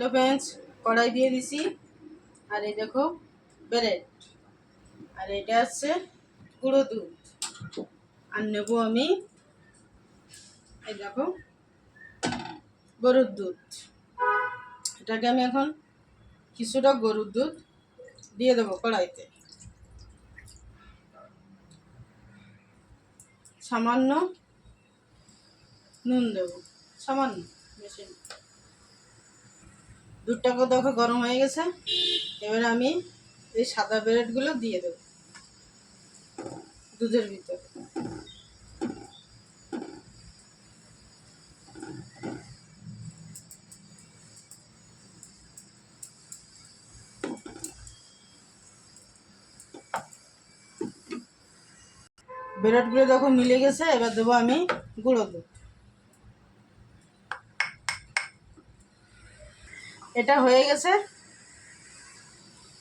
Hello friends, কড়াই দিয়ে দিছি। আর এই দেখো ব্রেড, আর এটা হচ্ছে গুঁড়ো দুধ। আর নেবো আমি এই দেখো গরুর দুধ। এটাকে আমি এখন কিছুটা গরুর দুধ দিয়ে দেবো কড়াইতে। সামান্য নুন দেবো, সামান্য, বেশি না। দুধটাকে দেখো গরম হয়ে গেছে। এবার আমি এই সাদা ব্রেডগুলো দিয়ে দেবো দুধের ভিতরে। ব্রেডগুলো দেখো মিলে গেছে। এবার দেবো আমি গুঁড়ো দুধ। এটা হয়ে গেছে,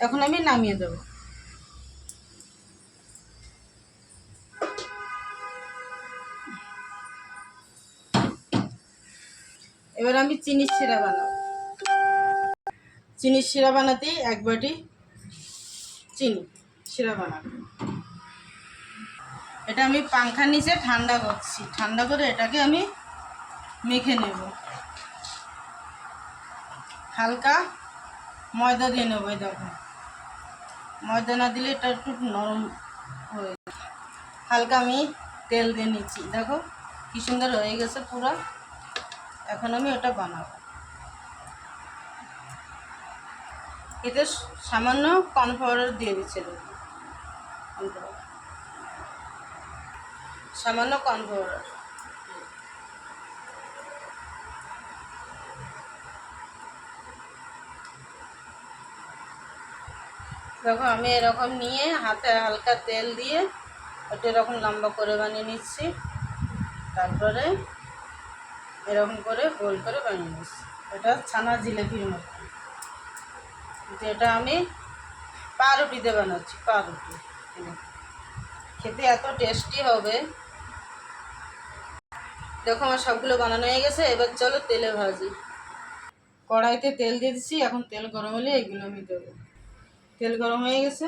এখন আমি নামিয়ে দেবো। এবার আমি চিনির শিরা বানাবো। চিনির শিরা বানাতেই 1 বাটি চিনি শিরা বানাবো। এটা আমি পাংখার নিচে ঠান্ডা করছি। ঠান্ডা করে এটাকে আমি মেখে নেব। হালকা ময়দা দিয়ে নেবো। এই দেখো, ময়দা না দিলে এটা একটু নরম হয়ে যায়। হালকা আমি তেল দিয়ে নিচ্ছি। দেখো কি সুন্দর হয়ে গেছে পুরো। এখন আমি ওটা বানাবো। এতে সামান্য কর্নফ্লাওয়ার দিয়ে দিচ্ছে, সামান্য কর্নফ্লাওয়ার। দেখো আমি এরকম নিয়ে হাতে হালকা তেল দিয়ে ওটা এরকম লম্বা করে বানিয়ে নিচ্ছি। তারপরে এরকম করে গোল করে বানিয়ে নিচ্ছি। এটা ছানা জিলেপির মতো। যেটা আমি পাউরুটিতে বানাচ্ছি। পাউরুটি খেতে এত টেস্টি হবে। দেখো আমার সবগুলো বানানো হয়ে গেছে। এবার চলো তেলে ভাজি। কড়াইতে তেল দিয়ে দিচ্ছি। এখন তেল গরম হলে এগুলো আমি দেবো। তেল গরম হয়ে গেছে,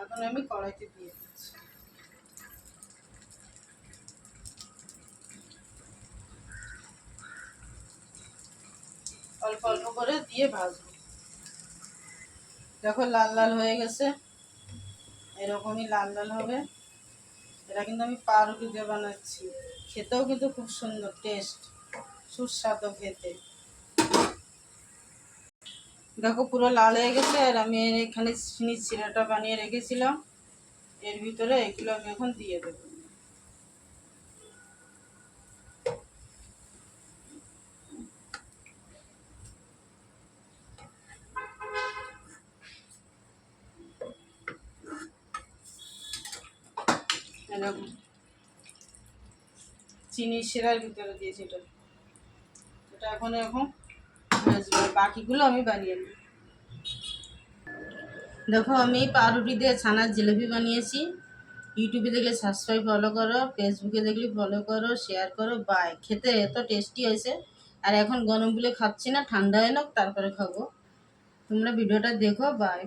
এখন আমি কড়াইতে দিয়ে দিচ্ছি। অল্প অল্প করে দিয়ে ভাজবো। দেখো লাল লাল হয়ে গেছে, এরকমই লাল লাল হবে। এটা কিন্তু আমি পাউরুটি দিয়ে বানাচ্ছি। খেতেও কিন্তু খুব সুন্দর টেস্ট, সুস্বাদু খেতে। দেখো পুরো লাল হয়ে গেছে। আর আমি এখানে চিনির শিরাটা বানিয়ে রেখেছিলাম, এর ভিতরে এগুলো আমি এখন দিয়ে দেবো। এরকম চিনির শিরার ভিতরে দিয়েছি এটা। এটা এখন এরকম ভাজবো। বাকিগুলো আমি বানিয়ে নিই। দেখো আমি পাউরুটি দিয়ে ছানার জিলেপি বানিয়েছি। ইউটিউবে দেখলে সাবস্ক্রাইব ফলো করো, ফেসবুকে দেখলে ফলো করো, শেয়ার করো। বাই। খেতে এত টেস্টি হয়েছে। আর এখন গরম বলে খাচ্ছি না, ঠান্ডা হয় না, তারপরে খাবো। তোমরা ভিডিওটা দেখো। বাই।